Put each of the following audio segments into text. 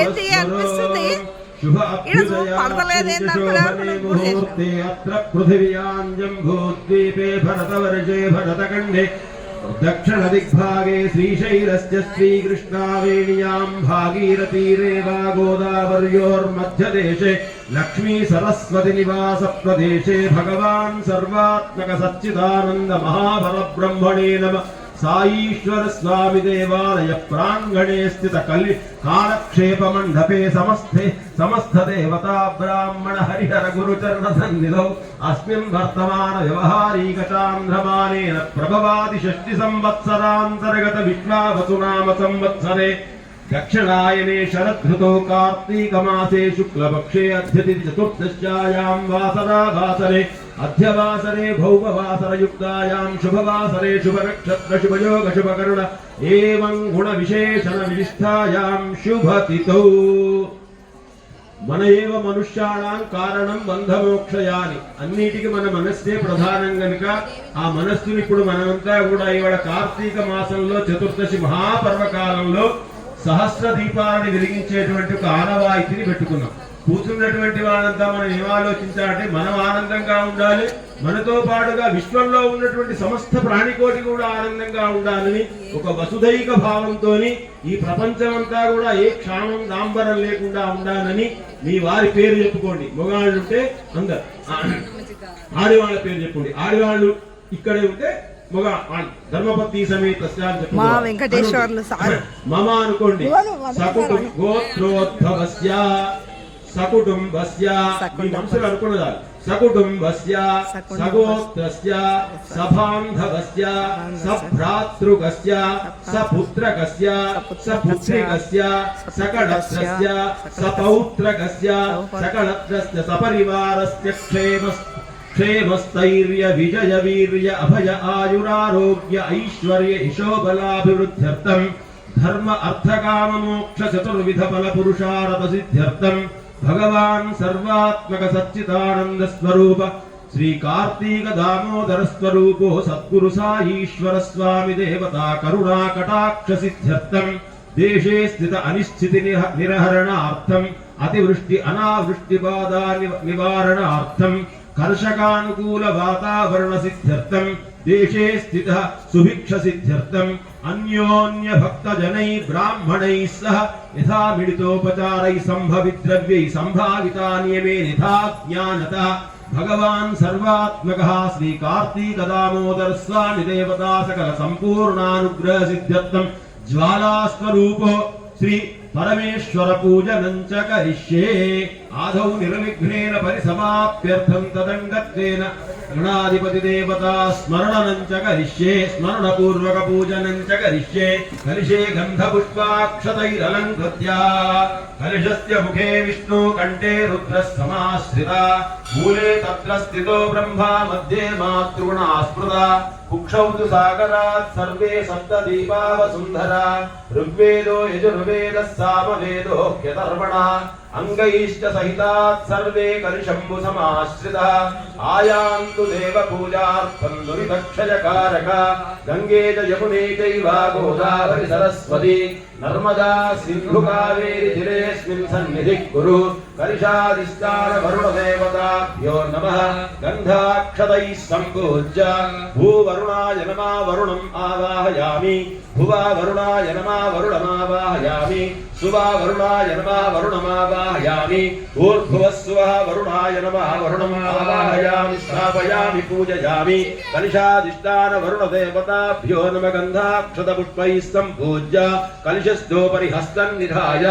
ఏంటి అనిపిస్తుంది दक्षिण दिग्भागे श्रीशैलस्य श्रीकृष्णावेण्यां भागीरथीरेवा गोदावर्योर्मध्यदेशे लक्ष्मी सरस्वती निवास प्रदेशे भगवान् सर्वात्मक सच्चिदानंद महापरब्रह्मणे नमः। साईश्वर स्वामी देवालय प्रांगणे स्थित कालक्षेप मंडपे समस्त देवता ब्राह्मण हरिहर गुरुचरण सन्निधौ अस्मिन् वर्तमान व्यवहारिक चांद्रमानेन प्रभवादि षष्टि संवत्सरांतर्गत विश्वावसु नाम संवत्सरे दक्षिणायने शरदृतौ कार्तीक मासे शुक्लपक्षे अद्यतिथि चतुर्दश्यायां वासरे अध्यवासरे भौमवासर युक्तायां शुभवासरे शुभ नक्षत्र शुभयोग शुभकर्ण एवं गुण विशेषण विशिष्टायां शुभतिथौ मन एव मनुष्याणां कारणं బంధమోక్షయాని అన్నిటికి మన మనస్సే ప్రధానం గనుక ఆ మనస్సుని ఇప్పుడు మనమంతా కూడా ఇవాళ కార్తీక మాసంలో చతుర్దశి మహాపర్వకాలంలో సహస్ర దీపాలని వెలిగించేటువంటి ఒక ఆనవాయితీని పెట్టుకున్నాం. కూర్చున్నటువంటి వాళ్ళంతా మనం ఏం ఆలోచించాలంటే మనం ఆనందంగా ఉండాలి, మనతో పాటుగా విశ్వంలో ఉన్నటువంటి సమస్త ప్రాణికోటి కూడా ఆనందంగా ఉండాలని ఒక వసుధైక భావంతో ఈ ప్రపంచమంతా కూడా ఏ క్షామం దాంబరం లేకుండా ఉండాలని మీ వారి పేరు చెప్పుకోండి. మగవాళ్ళు ఉంటే అందరు, ఆడవాళ్ళ పేరు చెప్పుకోండి. ఆడవాళ్ళు ఇక్కడే ఉంటే మగ ధర్మపత్ని సమేత మమ అనుకోండి. సకుటుంబ గోత్రోద్భవస్య సకుటుంబస్య మీ మనసులో అనుకున్నదాలు సకుటుంబస్య సగోత్రస్య సబాంధవస్య సభ్రాతృకస్య సపుత్రకస్య సపుత్రికస్య సకళత్రస్య సపౌత్రకస్య సకళత్రస్య సపరివారస్య क्षेमस्थैर्य विजय वीर्य अभय आयुरारोग्य ऐश्वर्य यशोबलाभिवृद्ध्यर्थं धर्म अर्थ काम मोक्ष चतुर्विध फल पुरुषार्थ सिद्ध्यर्थं भगवान् सर्वात्मक सच्चिदानंद स्वरूप श्री कार्तिक दामोदर स्वरूपो सद्गुरु साईश्वर स्वामी देवता करुणा कटाक्ष सिद्ध्यर्थं देशे स्थित अनिश्चिति निरहरणार्थं अतिवृष्टि अनावृष्टि बाधा निवारणार्थं कर्षकानुकूल वातावरण सिद्ध्यर्थं देशे स्थितः सुभिक्ष सिद्ध्यर्थं अन्योन्य भक्त जनै ब्राह्मणैः सह यथा मिलितोपचारैः संभवित द्रव्यैः संभाविता नियमे यथा ज्ञानतः भगवान् सर्वात्मकः श्री कार्तिक दामोदर स्वामी देवता सकल संपूर्णानुग्रह सिद्ध्यर्थं ज्वाला स्वरूपो श्री परमेश्वर पूजनं च करिष्ये। आदौ निर्विघ्नेन परिसमाप्त्यर्थं तदङ्गत्वेन गणाधिपति देवता स्मरणं च करिष्ये। स्मरणपूर्वक पूजनं च करिष्ये। कलिशे गन्धपुष्पाक्षतैरलङ्कृत्य कलिशस्य मुखे विष्णु कंठे रुद्रः समाश्रिता मूले तत्र स्थितो ब्रह्मा मध्ये मातृगुणा स्मृता कुक्षौ तु सागरात् सर्वे सप्तदीपा वसुन्धरा ऋग्वेदो यजुर्वेदः सामवेदोऽख्यतर्वणः अंगैश्च सहितात् सर्वे कलिशम्भु समाश्रिता आयान्तु देवपूजार्थं दुरितक्षयकारक गंगे च यमुने चैव गोदावरी सरस्वती नर्मदा सिन्धु कावेरी जिरेऽस्मिन् सन्निधिः कुरु कलिशाधिष्ठान वरुण देवताभ्यो नमः गन्धाक्षतैः सम्पूज्य भूवरुणाय नमः वरुणम् आवाहयामि भुवा वरुणाय नमः वरुणमावाहयामि सुवा वरुणाय नमः वरुणमावाहयामि ऊर्ध्वस्वः वरुणाय नमः वरुणमावाहयामि स्थापयामि पूजयामि कलिशाधिष्ठान वरुण देवताभ्यो नमः गन्धाक्षतपुष्पैः सम्पूज्य कलिशस्थोपरि हस्तं निधाय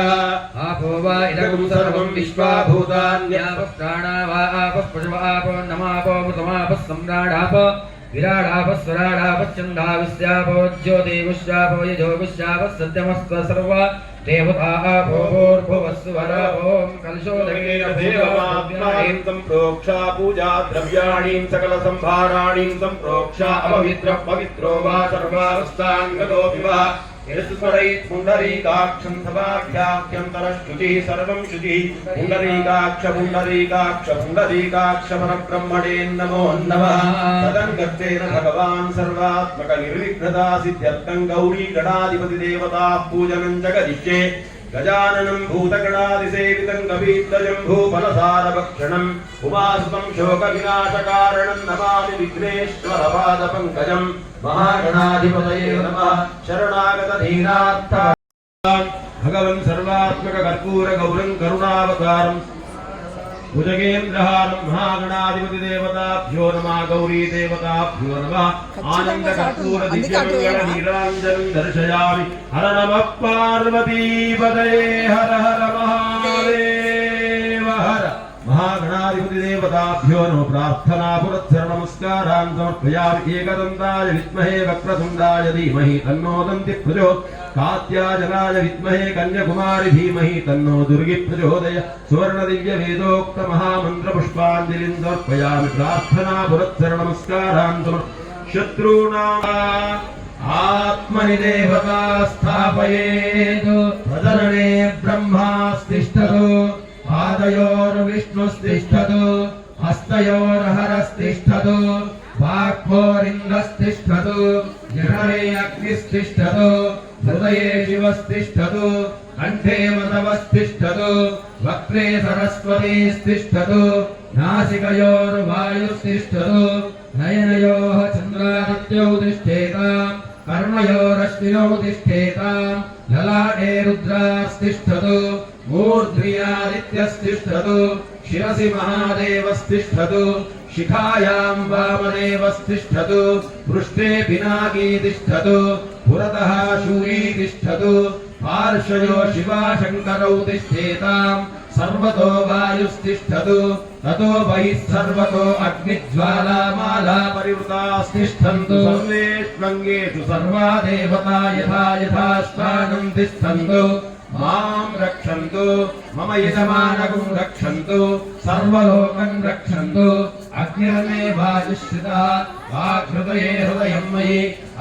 आपो वा इदं सर्वं विश्वा भूतान्यापः प्राणा वा आपः पशवः आपो नमापो मृतमापः सम्राडापो विराडापः स्वराडापः चन्दाविश्यापो ज्योतिविश्यापो यजोविश्यापः सत्यमस्व सर्व देवता भूर्भुवस्वरापो कलशोदकेन देवमात्मानं संप्रोक्षा पूजा द्रव्याणि सकल संभाराणि संप्रोक्षा अपवित्र पवित्रो वा सर्वावस्थांगतो विवा पुण्डरीकाक्षं सभाभ्याख्यन्तरश्रुतिः सर्वं शुचिः पुण्डरीकाक्ष पुण्डरीकाक्ष पुण्डरीकाक्ष परब्रह्मणे नमो नमः तदङ्गत्वेन भगवान् सर्वात्मक निर्विघ्नता सिद्ध्यर्थं गौरी गणाधिपति देवता पूजनं जगदिष्ये गजाननं भूतगणादिसेवितं कवीत्तजम्भूफलसारभक्षणम् उमासुतं शोकविनाशकारणं नमामि विघ्नेश्वरपादपङ्कजं महागणाधिपतये नमः शरणागतधीनार्थ भगवन् सर्वात्मक कर्पूर गौरं करुणावतारम् भुजगेन्द्रहारं महागणाधिपति देवताभ्यो नमः गौरी देवताभ्यो नमः आनंद कर्पूर दिव्यमंगल नीरांजनं दर्शयामि हर नमः पार्वतीपतये हर हर महादेव हर महागणाधिपति देवताभ्यो नमः प्रार्थना पुरस्सर नमस्कारान् समर्पयामि एकदन्ताय विद्महे वक्रतुण्डाय धीमहि तन्नो दन्तिः प्रचोदयात् कात्यायनाय विद्महे कन्याकुमारी धीमहि तन्नो दुर्गी प्रचोदयात् सुवर्ण दिव्य वेदोक्त महामंत्र पुष्पांजलिं समर्पयामि प्रार्थना पुरस्सर नमस्कारान् समर्पयामि शत्रूणाम् आत्मनि देवता स्थापयेत् प्रदरणे ब्रह्मास्तिष्ठतु पादयोर्विष्णुस्तिष्ठतु हस्तयोर्हरस्तिष्ठतु वाक्पोरिन्दस्तिष्ठतु जठरे अग्निस्तिष्ठतु हृदये शिवस्तिष्ठतु कण्ठे मृतवस्तिष्ठतु वक्त्रे सरस्वतीस्तिष्ठतु नासिकयोर्वायुस्तिष्ठतु नयनयोः चन्द्रादित्यौ तिष्ठेताम् कर्णयोरश्विनौ तिष्ठेताम् ललाटे रुद्रास्तिष्ठतु मूर्ध्न्यादित्यस्तिष्ठतु शिरसि महादेवस्तिष्ठतु शिखायां वामदेवस्तिष्ठतु पृष्ठे पिनाकी तिष्ठतु पुरतः शूरी तिष्ठतु पार्श्वयो शिवाशङ्करौ तिष्ठेताम् सर्वतो वायुस्तिष्ठतु ततो बहिः सर्वतो अग्निज्वालामाला परिवृतास्तिष्ठन्तु सर्वेष्वङ्गेषु सर्वा देवता यथा यथास्थानं तिष्ठन्तु मां रक्षन्तु मम यजमानगुं रक्षन्तु सर्वलोकं रक्षन्तु अग्निर्मे वायुश्रितः वाक्हृदये हृदयं मयि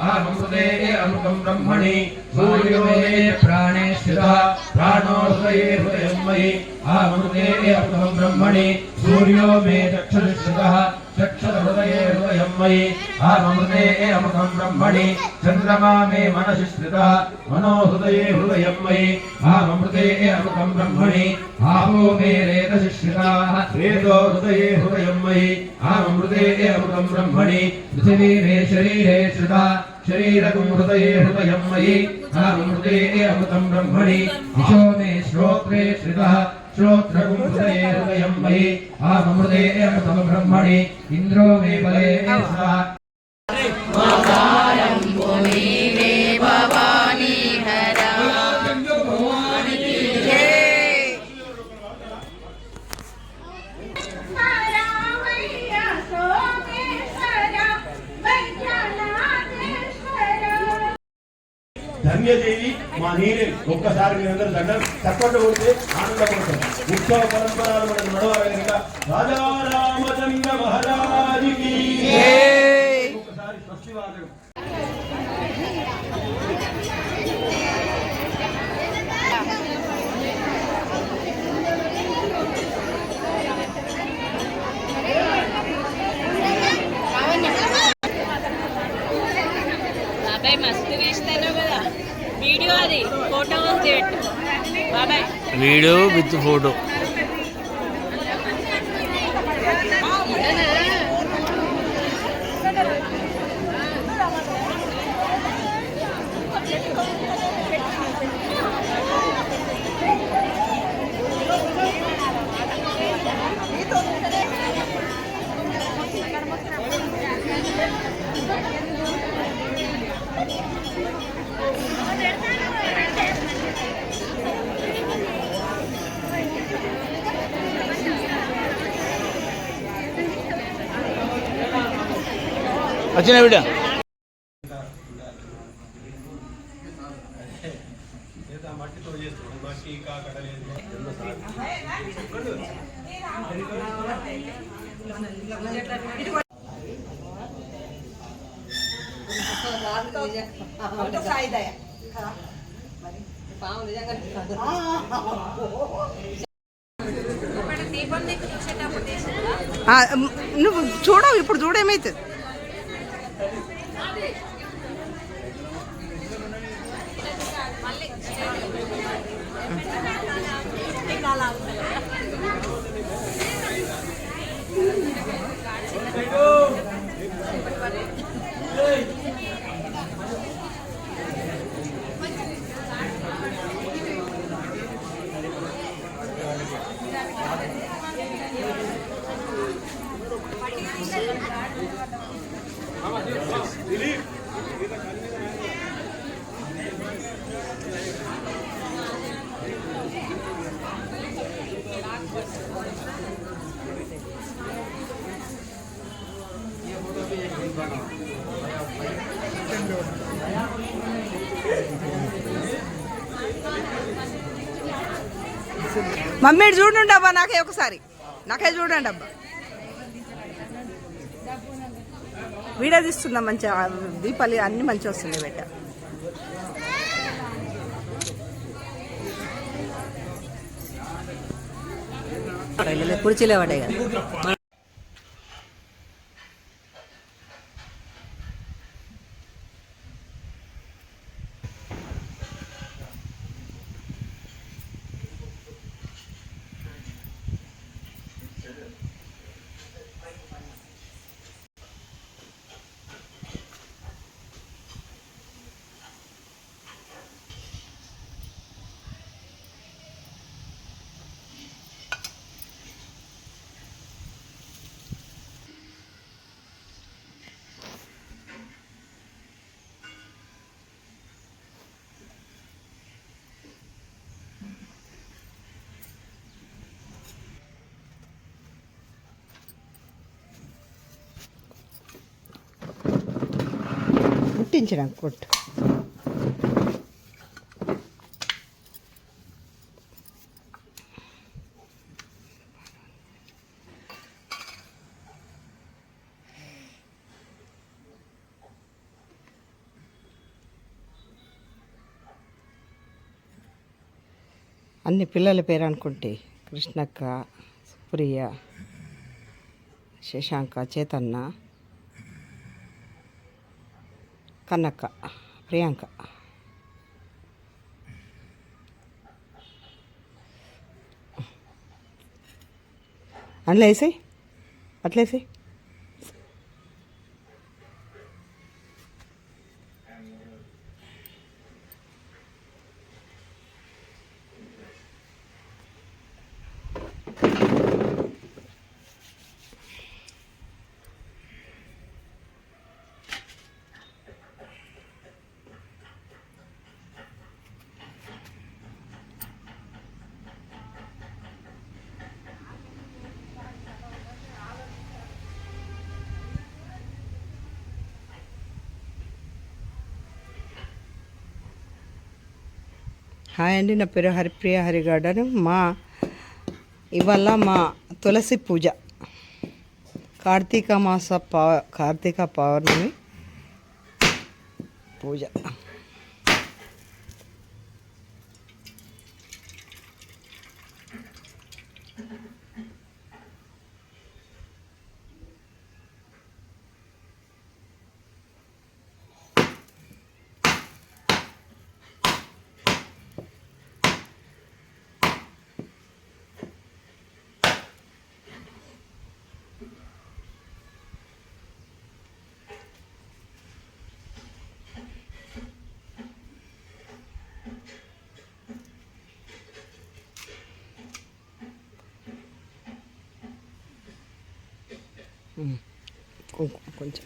आमृते अमृतं ब्रह्मणि सूर्यो मे प्राणे स्थितः प्राणो हृदये हृदयं मयि आमृते अमृतं ब्रह्मणि सूर्यो मे चक्षुश्रितः चक्षुहृदये हृदयं मयि आमृते अमृतं ब्रह्मणि चन्द्रमा मे मनसि स्थितः मनो हृदये हृदयं मयि आमृते अमृतं ब्रह्मणि आपो मे रेतसि श्रिताः रेतो हृदये हृदयं मयि आमृते अमृतं ब्रह्मणि पृथिवी मे शरीरे श्रिता शरीरगुं हृदये हृदयं मयि आमृते अमृतं ब्रह्मणि दिशो मे श्रोत्रे श्रितः श्रोत्रगुं हृदये हृदयं मयि आमृते अमृतं ब्रह्मणि इन्द्रो मे बले स्थितः ధన్యదేవి మా నీరే ఒక్కసారి మీరందరూ దండం చప్పట్లు కొడితే ఆనందపడతాం ఉత్సవ పరంపరలు మనకు నడవాలి కనుక రాజా రామచంద్ర మహారాజుకి ఒక్కసారి స్వస్తివాదం మస్తు తీస్తాను కదా వీడియో అది ఫోటో బాబాయ్ వీడియో విత్ ఫోటో వచ్చిన వీడియో మట్టితో చేస్తాం మట్టి కాకడలేదు దీపం దగ్గర చూసేటప్పుడు తీసిందా? నువ్వు చూడవు, ఇప్పుడు చూడేమైతుంది. మమ్మీ చూడండి అబ్బా, నాకే ఒకసారి నాకే చూడండి అబ్బా. వీడియో తీస్తున్నా, మంచిగా దీపాలు అన్నీ మంచిగా వస్తున్నాయి బయట. కుర్చీలే పడ్డాయి కదా. కుట్టించడానికి కొట్టు. అన్ని పిల్లల పేరు అనుకుంటే కృష్ణక్క, సుప్రియ, శశాంక, చేతన్న, కన్నక్క, ప్రియాంక. అందులో వేసాయి, అట్లా వేసాయి. హాయ్ అండి, నా పేరు హరిప్రియ హరిగార్డెన్. ఇవాళ మా తులసి పూజ, కార్తీక పౌర్ణమి పూజ. కొంచెం